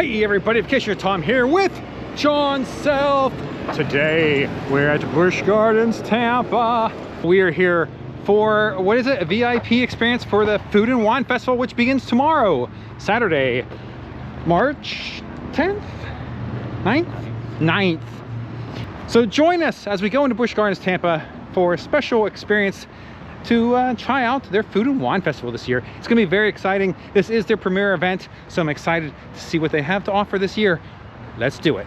Hey everybody, Vacationeers Tom here with John Self. Today we're at Busch Gardens Tampa. We are here for, what is it, a VIP experience for the Food and Wine Festival, which begins tomorrow, Saturday, March 10th? 9th? So join us as we go into Busch Gardens Tampa for a special experience to try out their Food and Wine Festival this year. It's gonna be very exciting. This is their premier event, so I'm excited to see what they have to offer this year. Let's do it.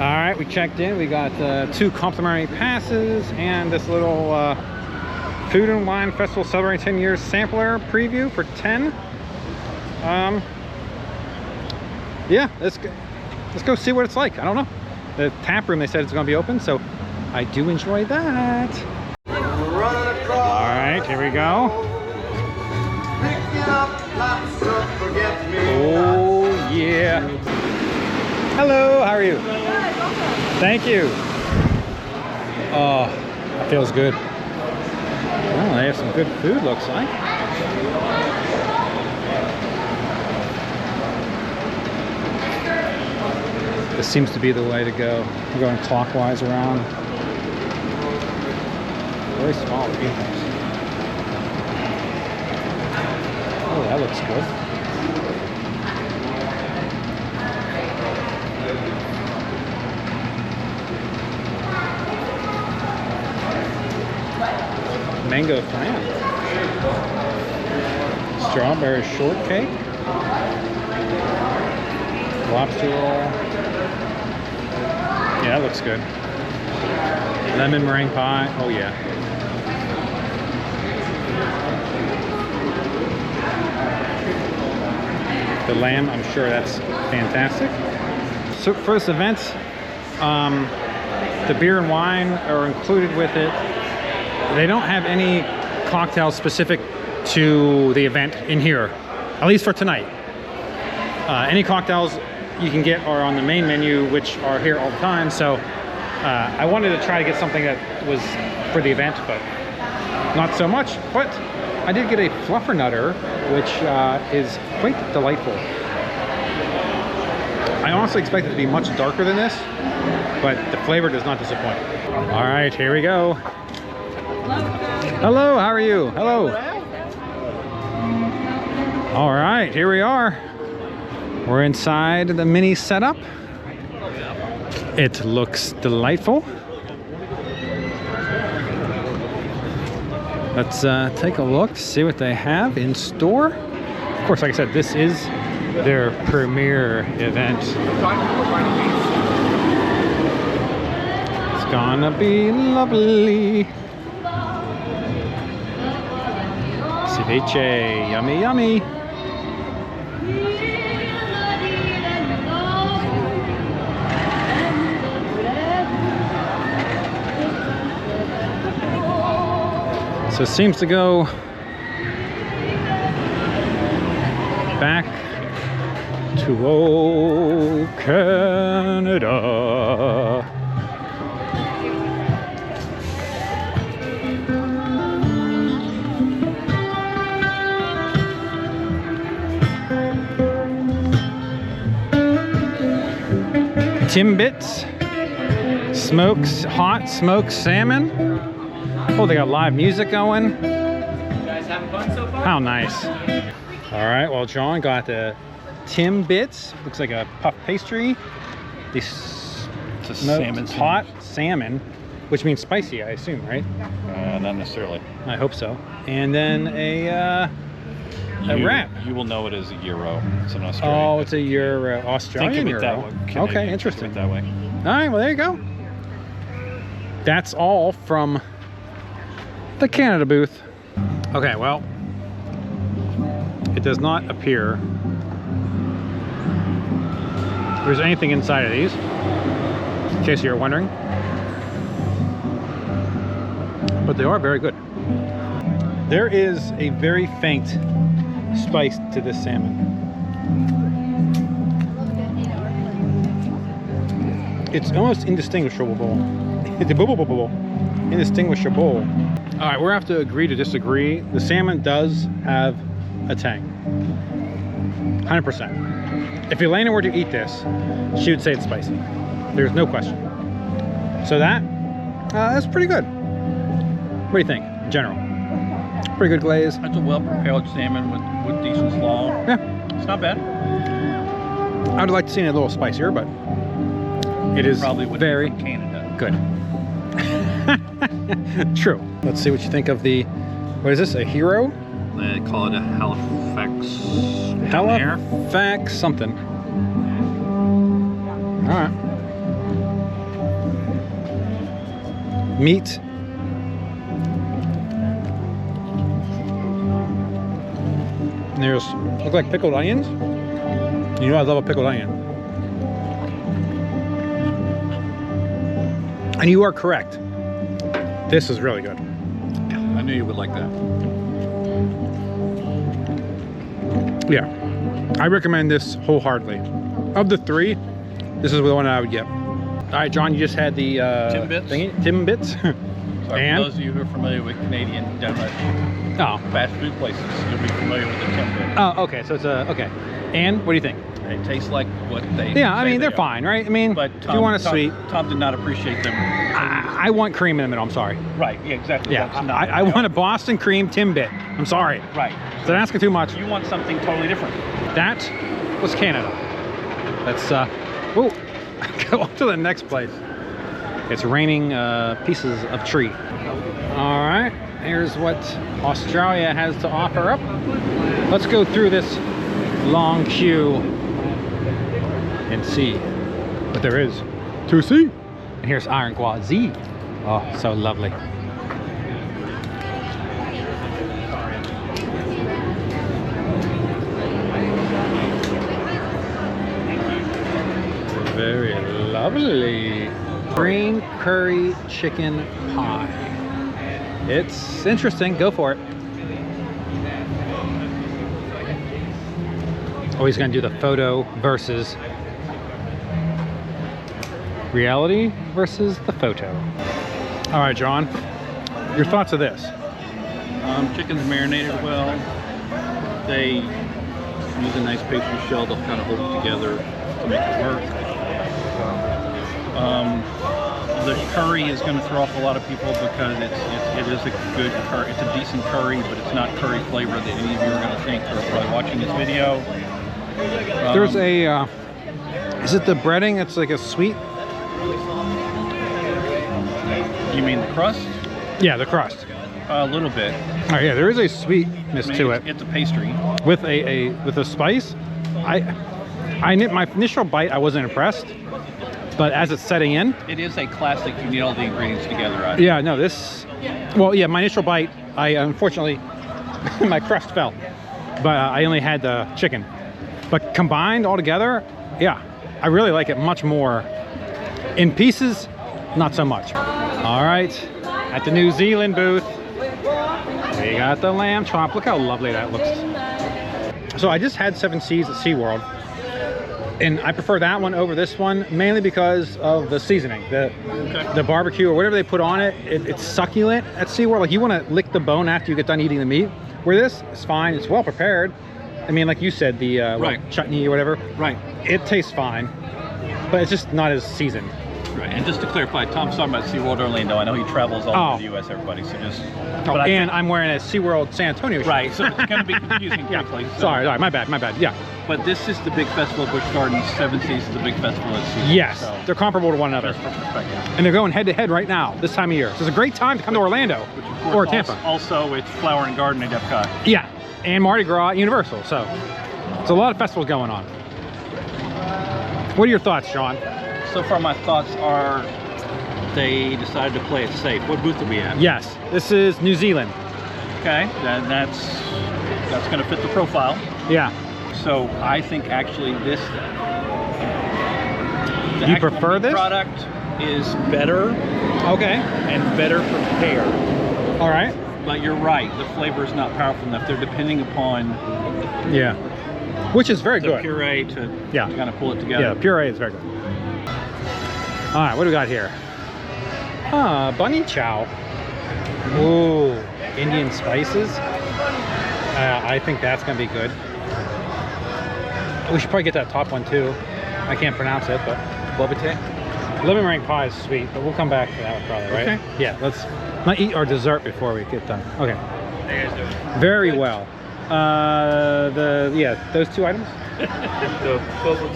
All right, we checked in. We got 2 complimentary passes and this little Food and Wine Festival celebrating 10 years sampler preview for 10. Yeah, let's go see what it's like. I don't know. The tap room, they said it's going to be open, so I do enjoy that. All right, here we go. Oh, yeah. Hello, how are you? Thank you. Oh, that feels good. Oh, they have some good food, looks like. This seems to be the way to go. We're going clockwise around. Very small vehicles. Oh, that looks good. Mango flan. Strawberry shortcake. Lobster roll. Yeah, that looks good. Lemon meringue pie. Oh yeah. The lamb, I'm sure that's fantastic. So for this event, the beer and wine are included with it. They don't have any cocktails specific to the event in here, at least for tonight. Any cocktails you can get are on the main menu, which are here all the time. So I wanted to try to get something that was for the event, but not so much. But I did get a fluffernutter, which is quite delightful. I honestly expected it to be much darker than this, but the flavor does not disappoint. All right, here we go. Hello, how are you? Hello. All right, here we are. We're inside the mini setup. It looks delightful. Let's take a look, see what they have in store. Of course, like I said, this is their premier event. It's gonna be lovely. Ceviche, yummy, yummy. So it seems to go back to old Canada. Timbits, hot smoked salmon. Oh, they got live music going. You guys having fun so far? How nice. All right, well, John got the Timbits. Looks like a puff pastry. This hot salmon, which means spicy, I assume, right? Not necessarily. I hope so. And then a wrap. You will know it as a gyro. It's an Australian. Oh, it's a euro, Australian Think of it euro. that way. Okay, interesting. Think of it that way. All right, well, there you go. That's all from the Canada booth. Okay, well, it does not appear there's anything inside of these, in case you're wondering. But they are very good. There is a very faint spice to this salmon. It's almost indistinguishable. Indistinguishable. All right, we're gonna have to agree to disagree. The salmon does have a tang, 100%. If Elena were to eat this, she would say it's spicy. There's no question. So that's pretty good. What do you think, in general? Pretty good glaze. That's a well-prepared salmon with decent slaw. Yeah, It's not bad. I would like to see it a little spicier, but it is Probably would very be from Canada. good. True. Let's see what you think of the, what is this, a hero? They call it a Halifax. Halifax something. All right. Meat. And there's, look like pickled onions. You know I love a pickled onion. And you are correct. This is really good. I knew you would like that. Yeah, I recommend this wholeheartedly. Of the three, this is the one I would get. All right, John, you just had the Timbits. Timbits. Sorry, And? for those of you who are familiar with Canadian donut Oh, fast food places, you'll be familiar with the Timbit. oh, okay. So it's okay. And what do you think? They taste like what they Yeah, I say mean they're they are. fine, right? I mean, But if you want a sweet, Tom did not appreciate them. I want cream in the middle. I'm sorry. Right, yeah, exactly. Yeah, That's not I what they want a are. Boston cream Timbit. I'm sorry. Right. So I'm asking too much. You want something totally different. That was Canada. Let's whoa, go on to the next place. It's raining pieces of tree. All right, here's what Australia has to offer up. Let's go through this long queue and see what there is to see. And here's Iroquois Z. Oh, so lovely. Very lovely. Green curry chicken pie. It's interesting. Go for it. Oh, he's gonna do the photo versus reality versus the photo. All right, John. Your thoughts of this? Chicken's marinated well. They use a nice pastry shell to kind of hold it together to make it work. The curry is going to throw off a lot of people because it is a good curry. It's a decent curry, but it's not curry flavor that any of you are going to think are probably watching this video. There's a, is it the breading? It's like a sweet. You mean the crust? Yeah, the crust. A little bit. Oh yeah, there is a sweetness to it It's a pastry. with a spice. My initial bite, I wasn't impressed, but as it's setting in, It is a classic. You need all the ingredients together. yeah, no, this. Well, yeah, my initial bite, I unfortunately my crust fell, but I only had the chicken. But combined all together, yeah, I really like it much more. In pieces, not so much. All right, at the New Zealand booth, we got the lamb chop. Look how lovely that looks. So I just had 7 Seas at SeaWorld, and I prefer that one over this one, mainly because of the seasoning, the barbecue or whatever they put on it. It's succulent at SeaWorld. Like you want to lick the bone after you get done eating the meat. Where this is fine, it's well prepared. I mean, like you said, the Right. chutney or whatever, Right. it tastes fine, but it's just not as seasoned. Right. And just to clarify, Tom's talking about SeaWorld Orlando. I know he travels all over the U.S. Everybody, so just. Oh, but I and think- I'm wearing a SeaWorld San Antonio shirt. Right. So it's going to be confusing Yeah. quickly. So. Sorry, my bad. Yeah. But this is the big festival of Busch Gardens. 7 Seas is the big festival at SeaWorld. Yes, So they're comparable to one another. just for perspective. And they're going head to head right now, this time of year. So it's a great time to come to Orlando Which of course or Tampa. Also, it's Flower and Garden at Epcot. Yeah, and Mardi Gras at Universal. So it's a lot of festivals going on. What are your thoughts, Sean? So far, my thoughts are they decided to play it safe. What booth are we at? Yes, this is New Zealand. Okay, that's going to fit the profile. Yeah. So I think actually the You actual prefer meat this? product is better Okay. and better prepared. All right. But you're right, the flavor is not powerful enough. They're depending upon Yeah. Which is very the good. puree to Yeah. kind of pull it together. Yeah, puree is very good. All right, what do we got here? Bunny chow. Ooh. Indian spices. I think that's gonna be good. We should probably get that top one too. I can't pronounce it, but Bobate? lemon meringue pie is sweet, but we'll come back to that one probably, right? Okay. Yeah, let's not eat our dessert before we get done. Okay. How you guys doing? Very well. Those two items?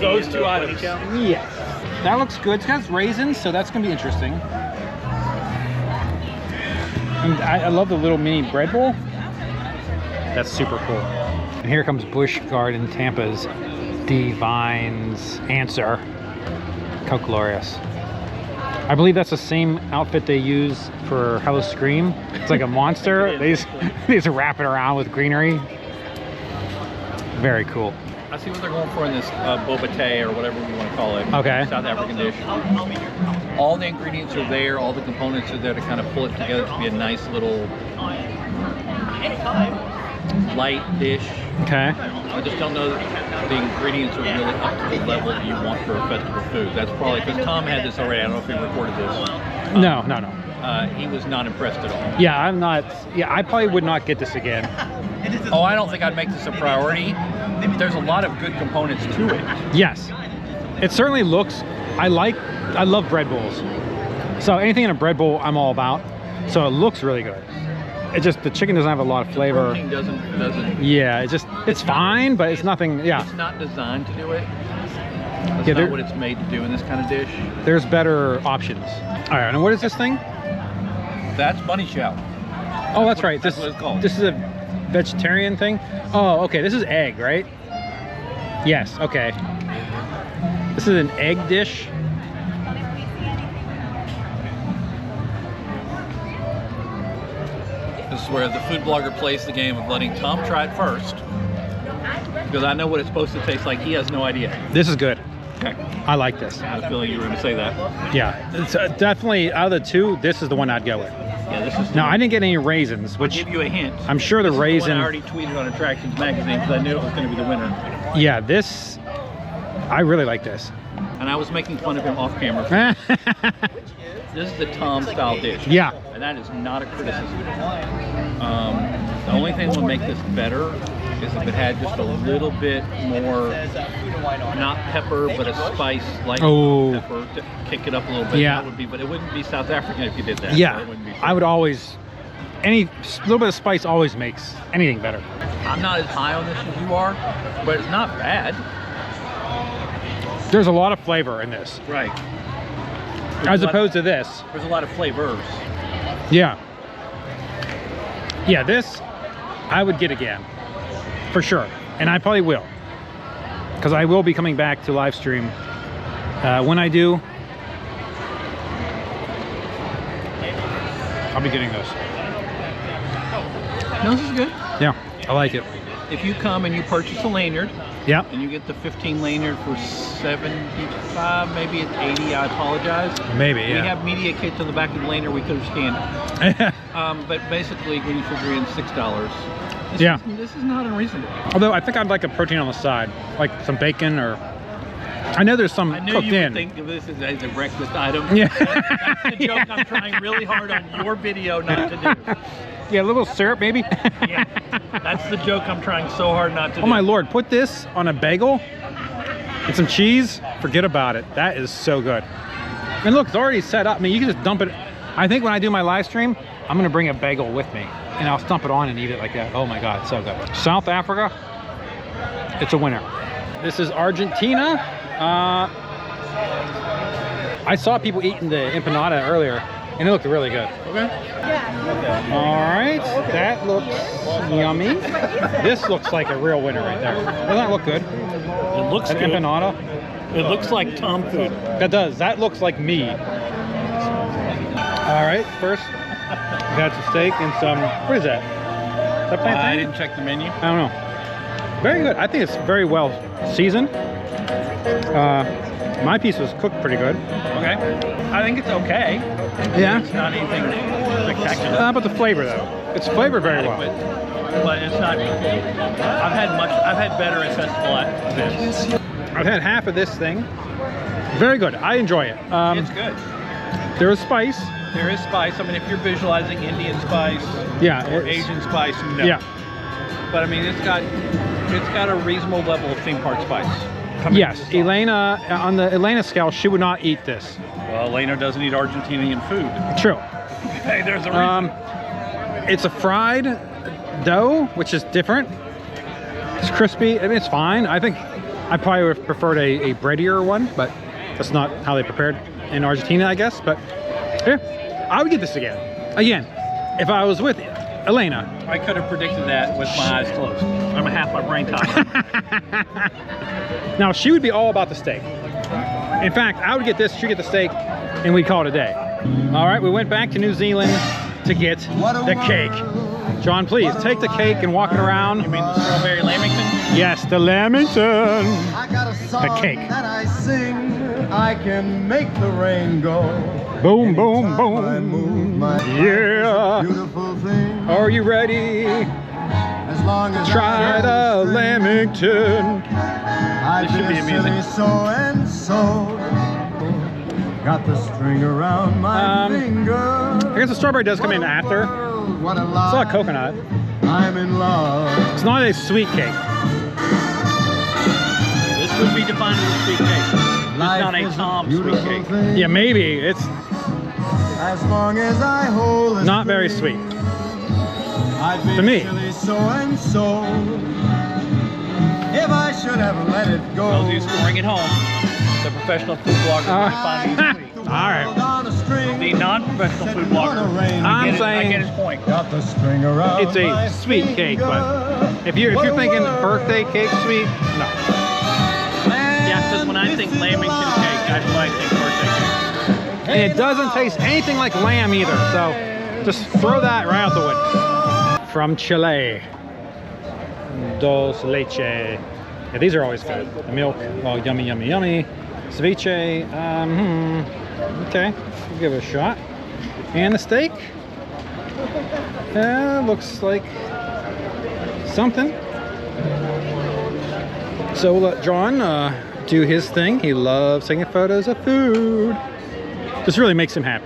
Those two items. Yes. That looks good. It's got raisins, so that's gonna be interesting. And I love the little mini bread bowl. That's super cool. And here comes Busch Gardens Tampa's Divine's answer. How glorious. I believe that's the same outfit they use for Hello Scream. It's like a monster. They just wrap it around with greenery. Very cool. I see what they're going for in this bobate or whatever you want to call it. Okay. South African dish. All the ingredients are there. All the components are there to kind of pull it together to be a nice little light dish. Okay. I just don't know that the ingredients are really up to the level that you want for a festival food. That's probably because Tom had this already. I don't know if he recorded this. No. He was not impressed at all. Yeah, I'm not. Yeah, I probably would not get this again. Oh, I don't think I'd make this a priority. There's a lot of good components to it. Yes, it certainly looks. I love bread bowls. So anything in a bread bowl, I'm all about. So it looks really good. It just, the chicken doesn't have a lot of flavor. Protein doesn't. Yeah, it's fine, but it's nothing. Yeah. It's not designed to do it. That's Yeah, not what it's made to do in this kind of dish. There's better options. All right, and what is this thing? That's bunny chow. Oh, that's right. That's what it's called. This is a vegetarian thing. Oh, okay. This is egg, right? Yes. Okay. This is an egg dish. This is where the food blogger plays the game of letting Tom try it first. Because I know what it's supposed to taste like. He has no idea. This is good. Okay. I like this. I had a feeling you were going to say that. Yeah. It's definitely, out of the two, this is the one I'd go with. Yeah, this is. Now, I didn't get any raisins, I'll which give you a hint. I'm sure the This is raisin. one I already tweeted on Attractions Magazine because I knew it was going to be the winner. Yeah, this. I really like this. And I was making fun of him off camera. This is the Tom style dish. Yeah. And that is not a criticism. The only thing that would make this better is if it had just a little bit more, not pepper, but a spice like pepper to kick it up a little bit. Yeah. That would be, but it wouldn't be South African if you did that. Yeah. It wouldn't be I would always. Any little bit of spice always makes anything better. I'm not as high on this as you are, but it's not bad. There's a lot of flavor in this, Right. as opposed to this. There's a lot of flavors. Yeah. Yeah, this I would get again, for sure, and I probably will, because I will be coming back to live stream. When I do, I'll be getting this. No, this is good. Yeah, I like it. If you come and you purchase a lanyard, Yeah. and you get the 15 lanyard for 75, maybe it's 80, I apologize. Maybe, We yeah. have media kits on the back of the lanyard we could have scanned. But basically, when you figure in $6, this is not unreasonable. Although I think I'd like a protein on the side, like some bacon or. I know there's some I knew cooked you in. would think of this as a breakfast item. Yeah. That's the joke I'm trying really hard on your video not to do. Yeah, a little syrup maybe. Yeah, that's the joke I'm trying so hard not to do. Oh my lord, put this on a bagel and some cheese, forget about it. That is so good. And look, it's already set up. I mean, you can just dump it. I think when I do my live stream, I'm gonna bring a bagel with me and I'll stump it on and eat it like that. Oh my God, so good. South Africa, it's a winner. This is Argentina. I saw people eating the empanada earlier and it looked really good. Okay. All right, that looks yummy. This looks like a real winner right there. Doesn't that look good? It looks An good. empanada. It looks like Tom food. That does. That looks like me. All right, first we got some steak and some. What is that? Is that plantain? I didn't check the menu. I don't know. Very good. I think it's very well seasoned. My piece was cooked pretty good. Okay. I think it's okay. Yeah. It's not anything spectacular. How about the flavor though? It's flavored very well. But it's not. I've had better at festival events. I've had half of this thing. Very good. I enjoy it. It's good. There is spice. There is spice. I mean, if you're visualizing Indian spice Yeah, or it's- Asian spice, no. Yeah. But I mean, it's got a reasonable level of theme park spice. coming Yes, into the sauce. Elena, on the Elena scale, she would not eat this. Well, Elena doesn't eat Argentinian food. True. Hey, there's a reason. It's a fried dough, which is different. It's crispy. I mean, it's fine. I think I probably would have preferred a breadier one, but that's not how they prepared in Argentina, I guess. But yeah, I would get this again. Again, if I was with Elena. I could have predicted that with my eyes closed. I'm half my brain time. Now, she would be all about the steak. In fact, I would get this, she'd get the steak, and we'd call it a day. All right, we went back to New Zealand to get the cake. John, please, take the cake and walk it around. You mean the strawberry lamington? Yes, the Lamington. I got a song The cake. that I sing. I can make the rain go. Boom, boom, Anytime I move boom. my life is a Yeah. beautiful thing. Are you ready? As long as Try I the string, Lamington. I This should be feel amusing. silly so and so. Got the string around my finger. I guess the strawberry does come in after. What a It's not lie. coconut. I'm in love. It's not a sweet cake. This would be defined as a sweet cake. It's Life not a is Tom sweet beautiful cake. thing. Yeah, maybe. It's As long as I hold the not very string, sweet. I'd be To me. silly so and so. If I should have let it go. Those of you scoring at home, the professional food blogger Uh, might find these sweet. All right. On a string. The non-professional food blogger. I'm I saying- get his point. Got the string around It's a my sweet cake, but finger. if you're thinking birthday cake sweet, no. Yeah, because when I think lamington cake, that's what I think birthday cake. And it doesn't taste anything like lamb either, so just throw that right out the window. From Chile, dulce leche. Yeah, these are always good. The milk, oh, yummy, yummy, yummy. Ceviche, okay, we'll give it a shot. And the steak, looks like something. So we'll let John do his thing. He loves taking photos of food. This really makes him happy.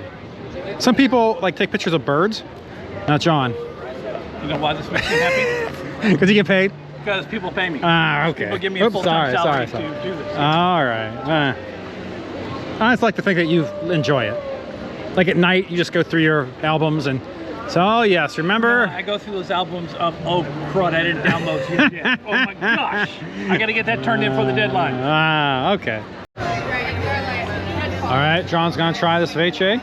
Some people like take pictures of birds. Not John, You know why this makes me happy? because he get paid. Because people pay me. Ah, okay. People give me a Oops, full-time salary sorry. to do this. All right. I just like to think that you enjoy it. Like at night, you just go through your albums and so, oh yes, remember? I go through those albums of, oh crud, I didn't download these yet. Oh my gosh. I got to get that turned in for the deadline. Ah, okay. All right, John's gonna try this ceviche.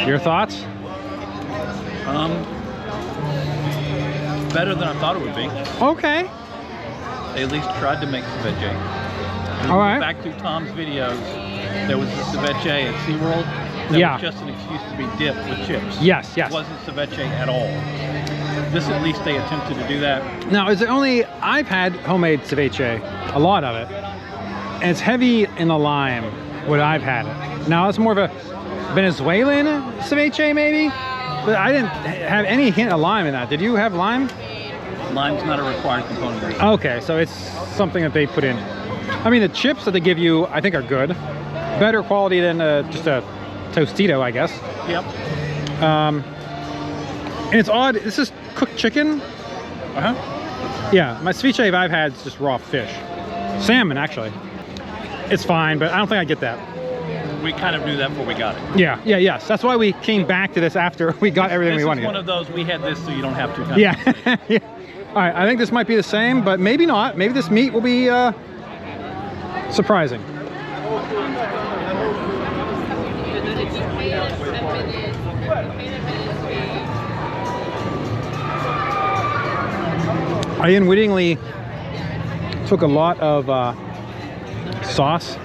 Your thoughts? Better than I thought it would be. Okay. They at least tried to make ceviche. And All right. Back through Tom's videos, there was the ceviche at SeaWorld. That Yeah. was just an excuse to be dipped with chips. Yes, yes. It wasn't ceviche at all. This, at least they attempted to do that. Now, is it only, I've had homemade ceviche, a lot of it, and it's heavy in the lime when I've had it. Now, it's more of a Venezuelan ceviche, maybe? But I didn't have any hint of lime in that. Did you have lime? Lime's not a required component. Okay, so it's something that they put in. I mean, the chips that they give you, I think, are good. Better quality than just a Tostito, I guess. Yep. And it's odd, this is cooked chicken. Uh-huh. Yeah, my ceviche I've had is just raw fish. Salmon, actually. It's fine, but I don't think I get that. We kind of knew that before we got it. Yes. That's why we came back to this after we got everything This we is wanted. one of those, we had this so you don't have to. Yeah. Yeah. All right, I think this might be the same, but maybe not. Maybe this meat will be surprising. I unwittingly took a lot of sauce.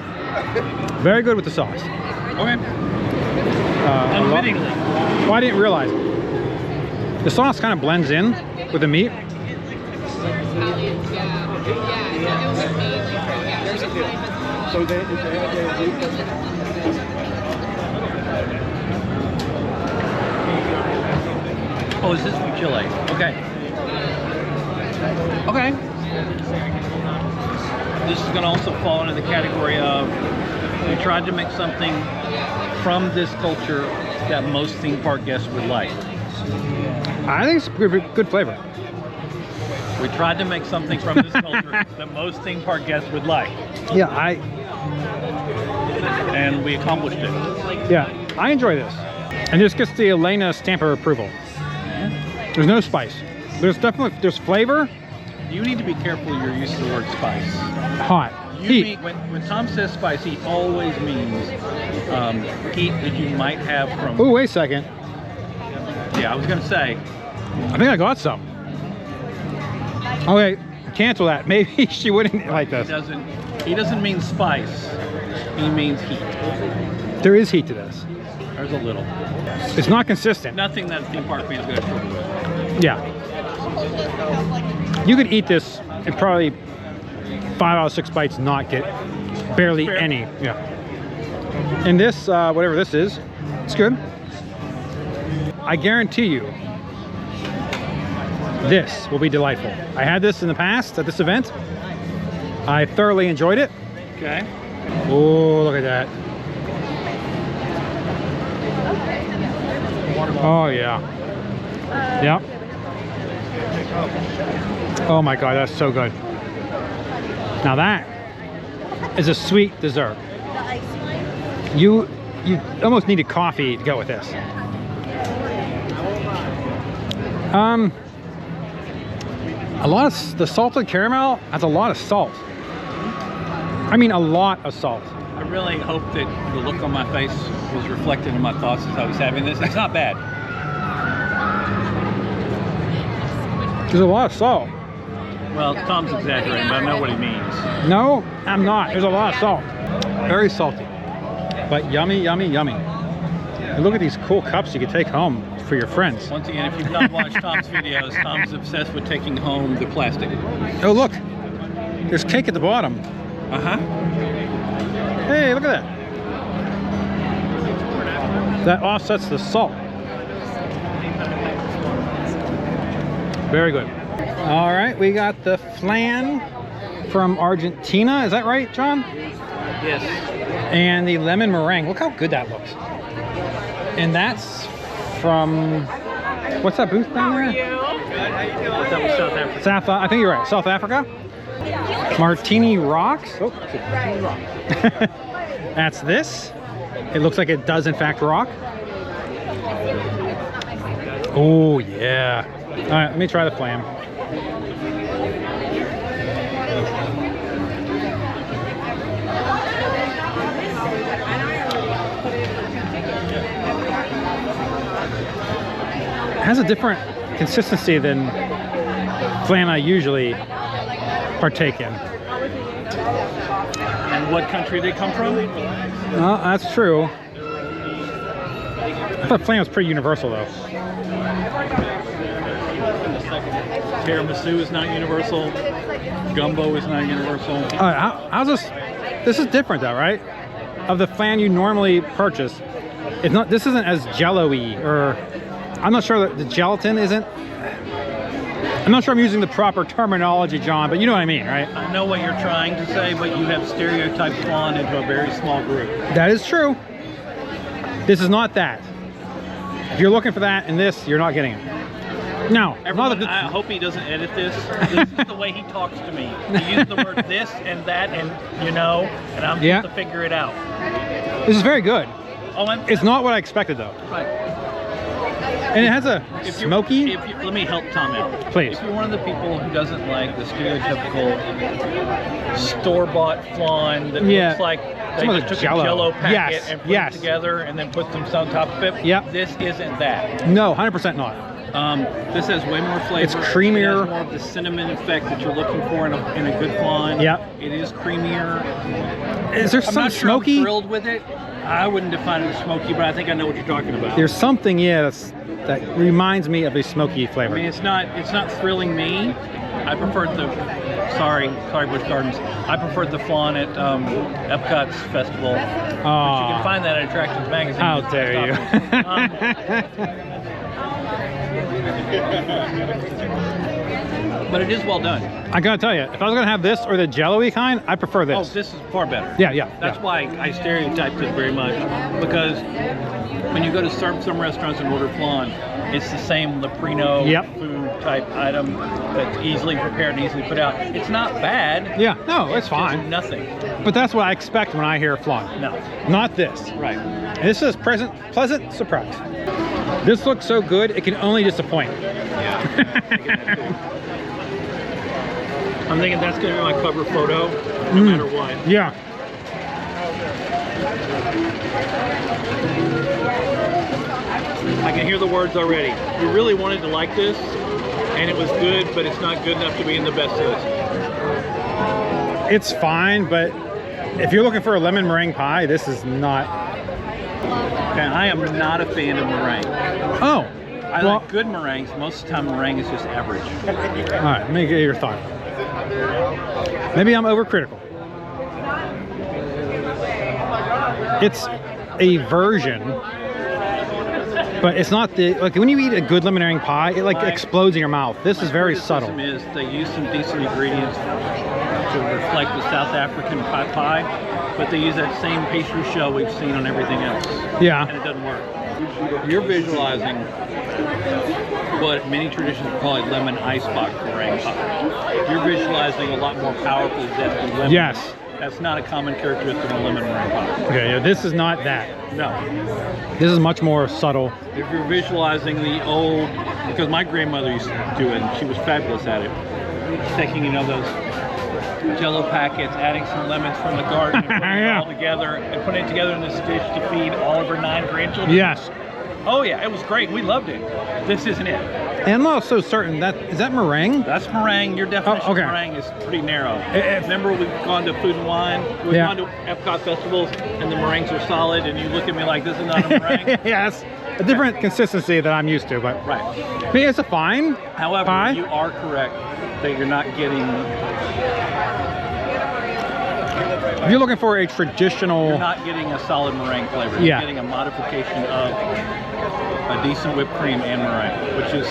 Very good with the sauce. Okay. A lot- Unwittingly. Well, I didn't realize it. The sauce kind of blends in with the meat. Oh, is this from Chile? Okay. Okay. This is going to also fall into the category of we tried to make something from this culture that most theme park guests would like? I think it's good flavor. We tried to make something from this culture that most theme park guests would like, Yeah, and we accomplished it. I enjoy this. And this gets the Elena stamp of approval. There's no spice. There's flavor. You need to be careful your use of the word spice. Hot. Heat. When Tom says spice, he always means heat that you might have from... Oh, wait a second. Yeah, I was going to say. I think I got some. Okay, cancel that. Maybe she wouldn't like this. He doesn't mean spice. He means heat. There is heat to this. There's a little. It's not consistent. Nothing that a theme park fan is going to struggle with. Yeah. You could eat this and probably 5 out of 6 bites not get barely any. Yeah. And this, whatever this is, it's good. I guarantee you, this will be delightful. I had this in the past at this event. I thoroughly enjoyed it. Okay. Oh, look at that. Oh, yeah. Yep. Oh my God, that's so good. Now that is a sweet dessert. You almost need a coffee to go with this. A lot of the salted caramel has a lot of salt. I mean, a lot of salt. I really hope that the look on my face was reflected in my thoughts as I was having this. It's not bad. There's a lot of salt. Well, Tom's exaggerating, but I know what he means. No, I'm not. There's a lot of salt. Very salty. But yummy, yummy, yummy. And look at these cool cups you can take home for your friends. Once again, if you've not watched Tom's videos, Tom's obsessed with taking home the plastic. Oh, look. There's cake at the bottom. Uh-huh. Hey, look at that. That offsets the salt. Very good. All right, we got the flan from Argentina. Is that right, John? Yes. And the lemon meringue. Look how good that looks. And that's from, what's that booth down there? That was South Africa. I think you're right. South Africa. Martini Rocks. Oh, that's this. It looks like it does in fact rock. Oh yeah. All right, let me try the flam. It has a different consistency than flan I usually partake in. And what country did it come from? Well, that's true. I thought flan was pretty universal though. Tiramisu is not universal. Gumbo is not universal. How's this? This is different though, right? Of the flan you normally purchase, it's not. This isn't as jello-y, or I'm not sure that the gelatin isn't. I'm not sure I'm using the proper terminology, John, but you know what I mean, right? I know what you're trying to say, but you have stereotyped flan into a very small group. That is true. This is not that. If you're looking for that in this, you're not getting it. No. Everyone, I hope he doesn't edit this. This is the way he talks to me. He uses the word this and that and you know, and I'm supposed to figure it out. This is very good. Oh, it's not what I expected though. Right. And it has a smoky. Let me help Tom out. Please. If you're one of the people who doesn't like the stereotypical store-bought flan that looks like they just took a Jello packet and put it together and then put some on top of it, this isn't that. No, 100% not. This has way more flavor. It's creamier. It has more of the cinnamon effect that you're looking for in a good flan. Yep. It is creamier. Is there some smoky? I'm thrilled with it. I wouldn't define it as smoky, but I think I know what you're talking about. There's something, that reminds me of a smoky flavor. I mean, it's not thrilling me. I preferred the, sorry, Busch Gardens. I preferred the flan at Epcot's festival. But you can find that at Attractions Magazine. How dare you? But it is well done. I gotta tell you, if I was gonna have this or the jello-y kind, I prefer this. Oh, this is far better. Yeah. That's why I stereotyped it very much, because when you go to some restaurants and order flan, it's the same Leprino food type item that's easily prepared and easily put out. It's not bad. Yeah, no, it's just fine. nothing. But that's what I expect when I hear flan. No. Not this. Right. And this is pleasant surprise. This looks so good, it can only disappoint. Yeah. I'm thinking that's going to be my cover photo, no matter what. Yeah. I can hear the words already. We really wanted to like this, and it was good, but it's not good enough to be in the best list. It's fine, but if you're looking for a lemon meringue pie, this is not. And I am not a fan of meringue. Oh. I like good meringues. Most of the time, meringue is just average. All right, let me get your thought. Maybe I'm overcritical. It's a version, but it's not the, like when you eat a good lemon meringue pie, it like explodes in your mouth. This is very subtle. Is they use some decent ingredients to reflect the South African pie, but they use that same pastry shell we've seen on everything else. Yeah. And it doesn't work. You're visualizing what many traditions call a lemon icebox meringue pie. You're visualizing a lot more powerful depth of lemon. Yes. That's not a common characteristic of a lemon meringue pie. Okay, yeah, this is not that. No. This is much more subtle. If you're visualizing the old, because my grandmother used to do it and she was fabulous at it, taking, you know, those Jello packets, adding some lemons from the garden, and putting it all together, and putting it together in this dish to feed all of her 9 grandchildren. Yes. Oh yeah, it was great. We loved it. This isn't it. And I'm not so certain that, is that meringue? That's meringue. Your definition of meringue is pretty narrow. Remember, we've gone to Food and Wine, we've gone to Epcot festivals, and the meringues are solid, and you look at me like, this is not a meringue. Yes, a different consistency that I'm used to, but right. I mean, it's a fine However, pie. You are correct that you're not getting. If you're looking for a traditional... You're not getting a solid meringue flavor. You're getting a modification of a decent whipped cream and meringue, which is,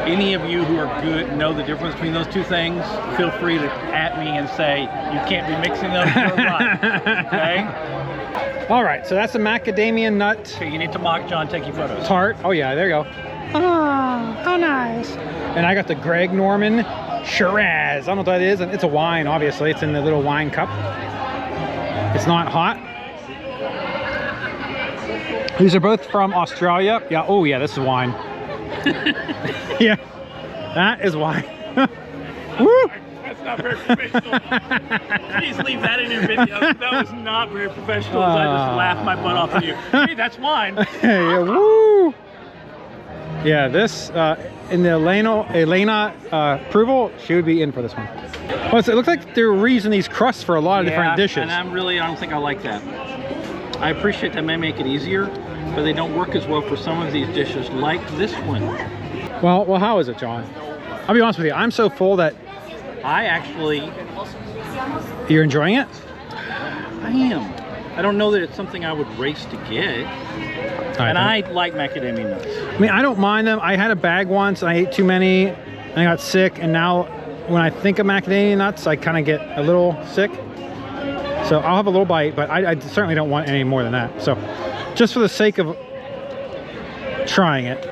any of you who are good know the difference between those two things, feel free to at me and say, you can't be mixing those, you're right. Okay? All right, so that's a macadamia nut. Okay, you need to mock John, take your photos. Tart. Oh yeah, there you go. Oh, how nice. And I got the Greg Norman Shiraz. I don't know what that is. It's a wine, obviously. It's in the little wine cup. It's not hot. These are both from Australia. Yeah, oh yeah, this is wine. Yeah, that is wine. Woo! That's not very professional. Please leave that in your video. That was not very professional. I just laughed my butt off at you. Hey, that's wine. Yeah, woo! Yeah, this, in the Elena approval, she would be in for this one. Well, so it looks like they're reusing these crusts for a lot of different dishes. And I don't think I like that. I appreciate that may make it easier, but they don't work as well for some of these dishes, like this one. Well, how is it, John? I'll be honest with you, I'm so full that... I actually... You're enjoying it? I am. I don't know that it's something I would race to get. And I like macadamia nuts. I mean, I don't mind them. I had a bag once, and I ate too many, and I got sick, and now when I think of macadamia nuts, I kind of get a little sick. So I'll have a little bite, but I certainly don't want any more than that. So just for the sake of trying it.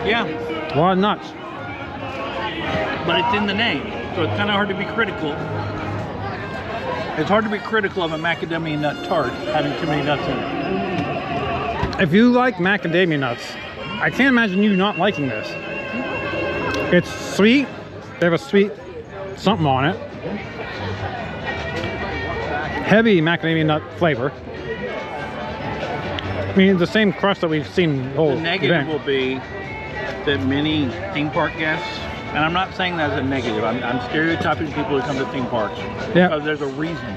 Yeah. A lot of nuts. But it's in the name, so it's kind of hard to be critical. It's hard to be critical of a macadamia nut tart having too many nuts in it. If you like macadamia nuts, I can't imagine you not liking this. It's sweet. They have a sweet something on it. Heavy macadamia nut flavor. I mean, it's the same crust that we've seen the whole The negative event. will be that many theme park guests, and I'm not saying that as a negative, I'm stereotyping people who come to theme parks. Yeah. Because there's a reason.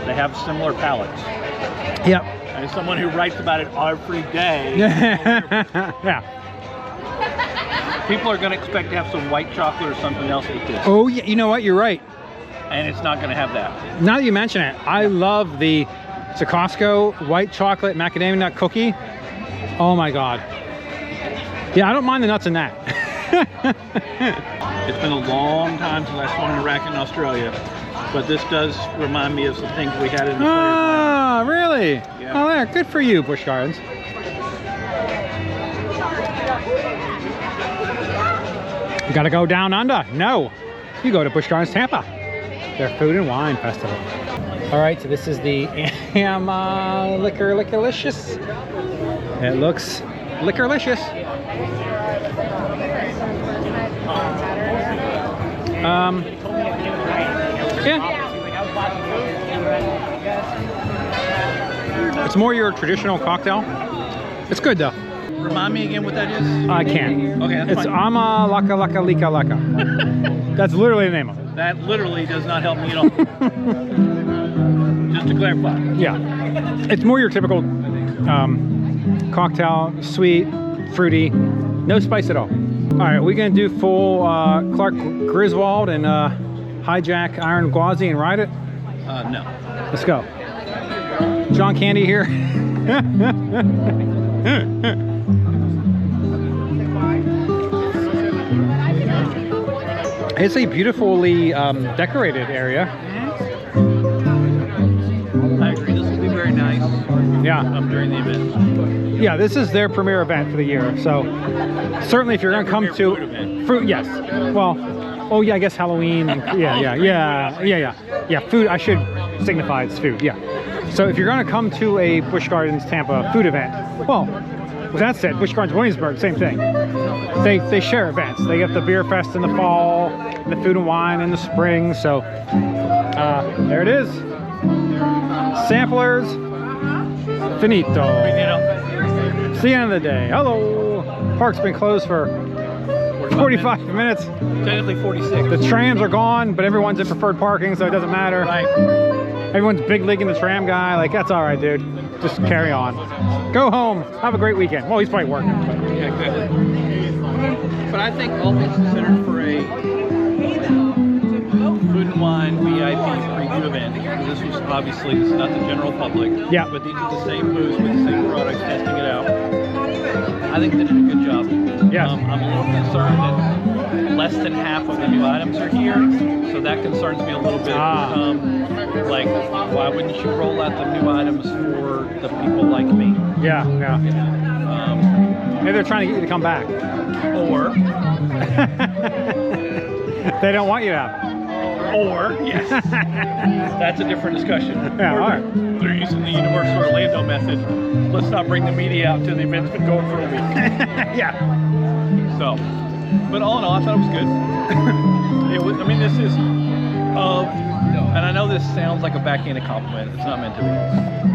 They have similar palates. Yep. And as someone who writes about it every day, Yeah. people are going to expect to have some white chocolate or something else with this. Oh, yeah, you know what? You're right. And it's not going to have that. Now that you mention it, I love the It's a Costco white chocolate macadamia nut cookie. Oh my God. Yeah, I don't mind the nuts in that. It's been a long time since I swung a racket in Australia, but this does remind me of some things we had in the Ah, really? Yeah. Oh, there. Good for you, Busch Gardens. You gotta go down under. No, you go to Busch Gardens Tampa. Their food and wine festival. All right, so this is the Liquorlicious. It looks Liquorlicious. Yeah. It's more your traditional cocktail. It's good though. Remind me again what that is? I can't. Okay, that's it's fine. Ama Laka Laka Lika Laka. That's literally the name of it. That literally does not help me at all. Just to clarify. Yeah. It's more your typical cocktail, sweet, fruity, no spice at all. All right, we're gonna do full Clark Griswold and hijack Iron Gwazi and ride it? No. Let's go. John Candy here. It's a beautifully decorated area. I agree. This will be very nice. Yeah. During the event. Yeah, this is their premier event for the year. So certainly, if you're going to come to fruit, yes. Well, oh yeah, I guess Halloween. Yeah. Food. I should signify it's food. Yeah. So if you're going to come to a Busch Gardens Tampa food event, well, with that said, Busch Gardens Williamsburg, same thing. They share events. They get the beer fest in the fall, and the food and wine in the spring. So there it is. Samplers. Finito. It's the end of the day. Hello. Park's been closed for 45 minutes. Technically 46. The trams are gone, but everyone's in preferred parking, so it doesn't matter. Right. Everyone's big leaguing the tram guy. Like, that's all right, dude. Just carry on. Go home. Have a great weekend. Well, he's probably working. But. Yeah, exactly. But I think all things considered for a food and wine VIP preview event, this is not the general public. Yeah. But these are the same booths with the same products, testing it out. I think they did a good job. Yes. I'm a little concerned that less than half of the new items are here, so that concerns me a little bit. Like, why wouldn't you roll out the new items for the people like me? Yeah. Maybe they're trying to get you to come back. Or they don't want you to. Or, yes, that's a different discussion. Yeah, or all right. They're using the Universal Orlando method. Let's not bring the media out until the event's been going for a week. Yeah. So, but all in all, I thought it was good. This is and I know this sounds like a backhanded compliment. It's not meant to be.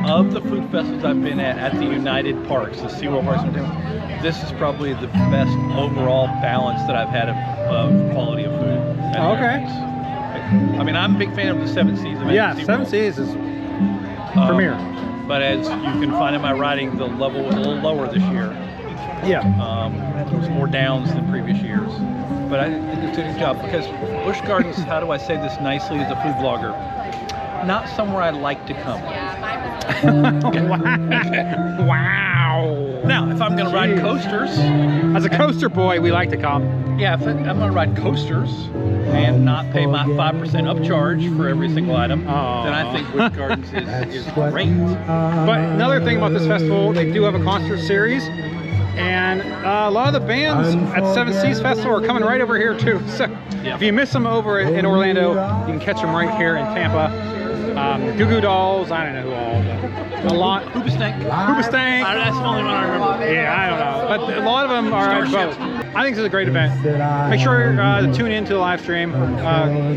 Of the food festivals I've been at the United Parks, the SeaWorld Parks, this is probably the best overall balance that I've had of quality of food. Okay. I'm a big fan of the Seven Seas event. Yeah, Seven Seas is premier. But as you can find in my writing, the level was a little lower this year. Yeah. There was more downs than previous years. But I think they did a good job because Busch Gardens, how do I say this nicely as a food blogger? Not somewhere I'd like to come. Wow. Now, if I'm going to ride coasters. As a coaster boy, we like to come. Yeah, if I'm going to ride coasters and not pay my 5% upcharge for every single item, then I think Busch Gardens is great. But another thing about this festival, they do have a concert series. And a lot of the bands at Seven Seas Festival are coming right over here too. So if you miss them over in Orlando, you can catch them right here in Tampa. Goo Goo Dolls, I don't know who all, but a lot. Hoobastank. That's the only one I remember. Yeah, I don't know. But a lot of them are at both. I think this is a great event. Make sure to tune into the live stream.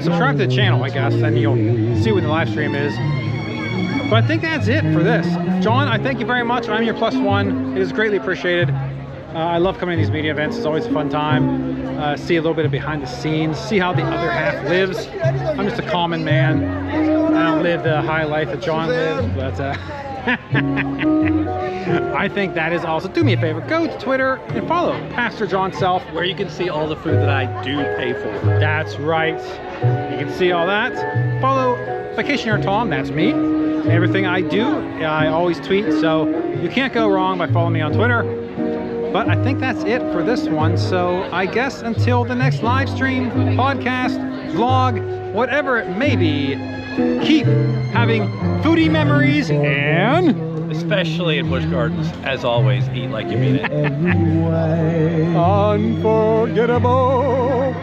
Subscribe to the channel, I guess, and you'll see when the live stream is. But I think that's it for this. John, I thank you very much. I'm your +1. It is greatly appreciated. I love coming to these media events. It's always a fun time. See a little bit of behind the scenes, see how the other half lives. I'm just a common man. I don't live the high life that John lives, but I think that is awesome. Do me a favor, go to Twitter and follow Pastor John Self, where you can see all the food that I do pay for. That's right. You can see all that. Follow Vacationeer Tom, that's me. Everything I do, I always tweet, so you can't go wrong by following me on Twitter. But I think that's it for this one, so I guess until the next live stream, podcast, vlog, whatever it may be, keep having foodie memories and... Especially in Busch Gardens, as always, eat like you mean it. Every way. unforgettable.